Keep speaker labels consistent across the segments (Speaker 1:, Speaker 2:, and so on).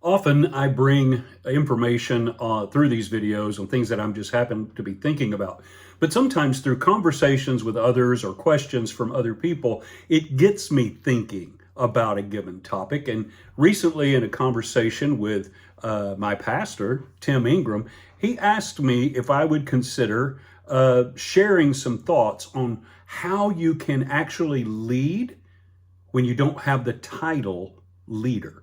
Speaker 1: Often I bring information through these videos on things that I'm just happen to be thinking about. But sometimes through conversations with others or questions from other people, it gets me thinking about a given topic. And recently in a conversation with my pastor, Tim Ingram, he asked me if I would consider sharing some thoughts on how you can actually lead when you don't have the title leader.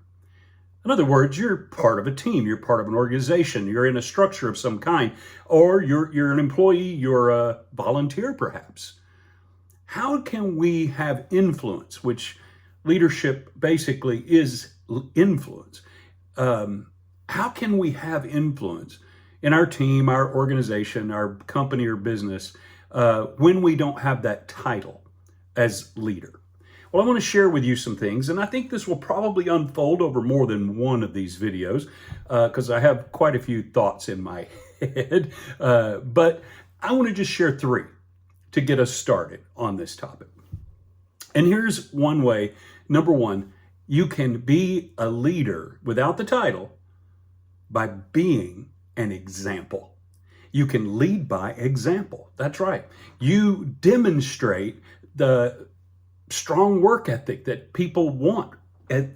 Speaker 1: In other words, you're part of a team, you're part of an organization, you're in a structure of some kind, or you're an employee, you're a volunteer perhaps. How can we have influence, which leadership basically is influence? How can we have influence in our team, our organization, our company or business when we don't have that title as leader? Well, I want to share with you some things, and I think this will probably unfold over more than one of these videos because I have quite a few thoughts in my head, but I want to just share three to get us started on this topic. And here's one way. Number one, you can be a leader without the title by being an example. You can lead by example. That's right. You demonstrate the strong work ethic that people want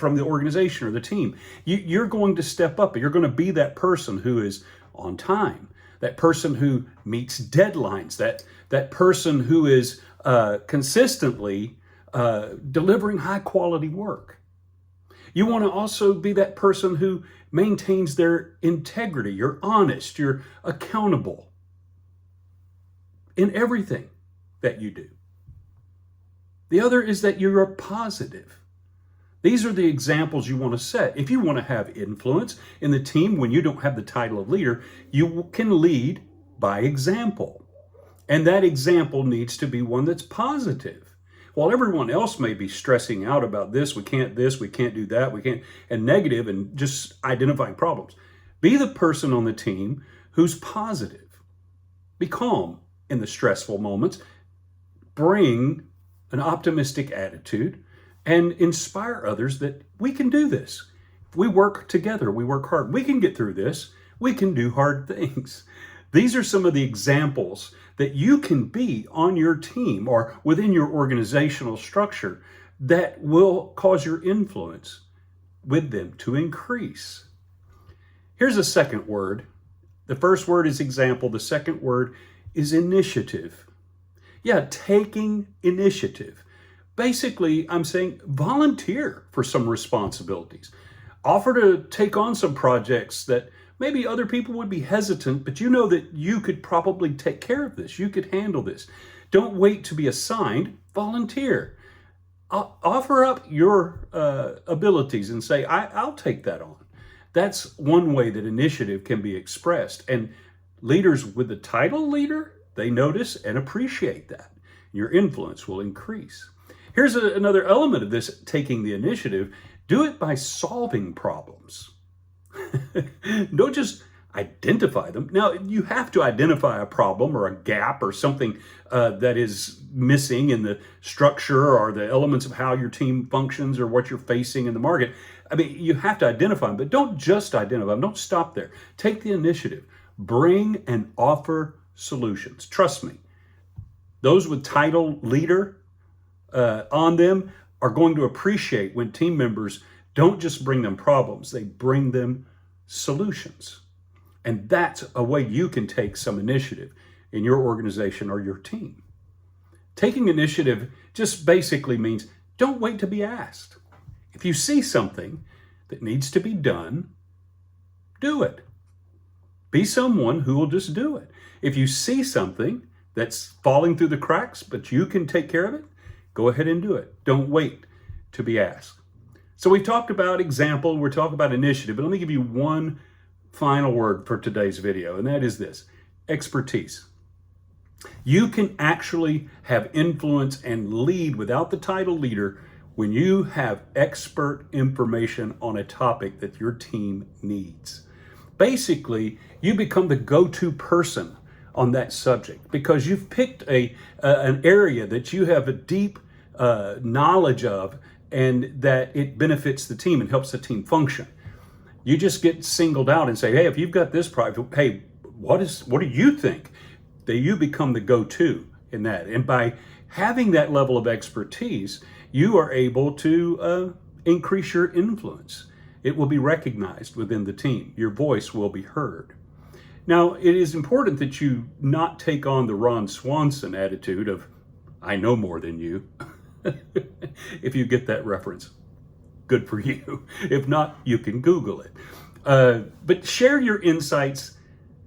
Speaker 1: from the organization or the team. You're going to step up. You're going to be that person who is on time, that person who meets deadlines, that person who is consistently delivering high quality work. You want to also be that person who maintains their integrity. You're honest, you're accountable in everything that you do. The other is that you're positive. These are the examples you want to set. If you want to have influence in the team when you don't have the title of leader, you can lead by example. And that example needs to be one that's positive. While everyone else may be stressing out about this, we can't do that, we can't, and negative and just identifying problems. Be the person on the team who's positive. Be calm in the stressful moments. Bring an optimistic attitude and inspire others that we can do this. If we work together, we work hard, we can get through this, we can do hard things. These are some of the examples that you can be on your team or within your organizational structure that will cause your influence with them to increase. Here's a second word. The first word is example. The second word is initiative. Yeah, taking initiative. Basically, I'm saying volunteer for some responsibilities. Offer to take on some projects that maybe other people would be hesitant, but you know that you could probably take care of this. You could handle this. Don't wait to be assigned. Volunteer. Offer up your abilities and say, I'll take that on. That's one way that initiative can be expressed. And leaders with the title leader, they notice and appreciate that. Your influence will increase. Here's another element of this taking the initiative. Do it by solving problems. Don't just identify them. Now, you have to identify a problem or a gap or something that is missing in the structure or the elements of how your team functions or what you're facing in the market. I mean, you have to identify them, but don't just identify them. Don't stop there. Take the initiative. Bring and offer solutions. Trust me, those with title leader on them are going to appreciate when team members don't just bring them problems, they bring them solutions. And that's a way you can take some initiative in your organization or your team. Taking initiative just basically means don't wait to be asked. If you see something that needs to be done, do it. Be someone who will just do it. If you see something that's falling through the cracks, but you can take care of it, go ahead and do it. Don't wait to be asked. So we've talked about example, we're talking about initiative, but let me give you one final word for today's video, and that is this: expertise. You can actually have influence and lead without the title leader when you have expert information on a topic that your team needs. Basically, you become the go-to person on that subject because you've picked an area that you have a deep knowledge of and that it benefits the team and helps the team function. You just get singled out and say, hey, if you've got this product, hey, what do you think? That you become the go-to in that. And by having that level of expertise, you are able to increase your influence. It will be recognized within the team. Your voice will be heard. Now, it is important that you not take on the Ron Swanson attitude of, I know more than you. If you get that reference, good for you. If not, you can Google it. But share your insights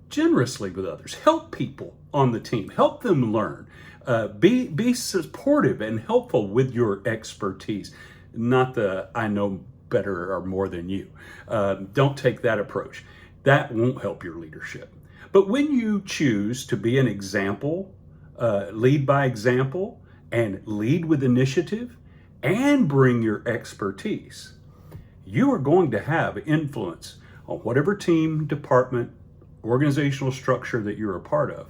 Speaker 1: generously with others. Help people on the team. Help them learn. Be supportive and helpful with your expertise. Not the I know better or more than you. Don't take that approach. That won't help your leadership. But when you choose to be an example, lead by example, and lead with initiative, and bring your expertise, you are going to have influence on whatever team, department, organizational structure that you're a part of.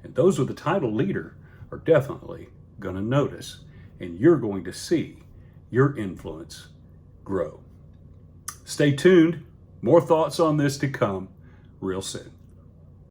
Speaker 1: And those with the title leader are definitely going to notice, and you're going to see your influence grow. Stay tuned. More thoughts on this to come real soon.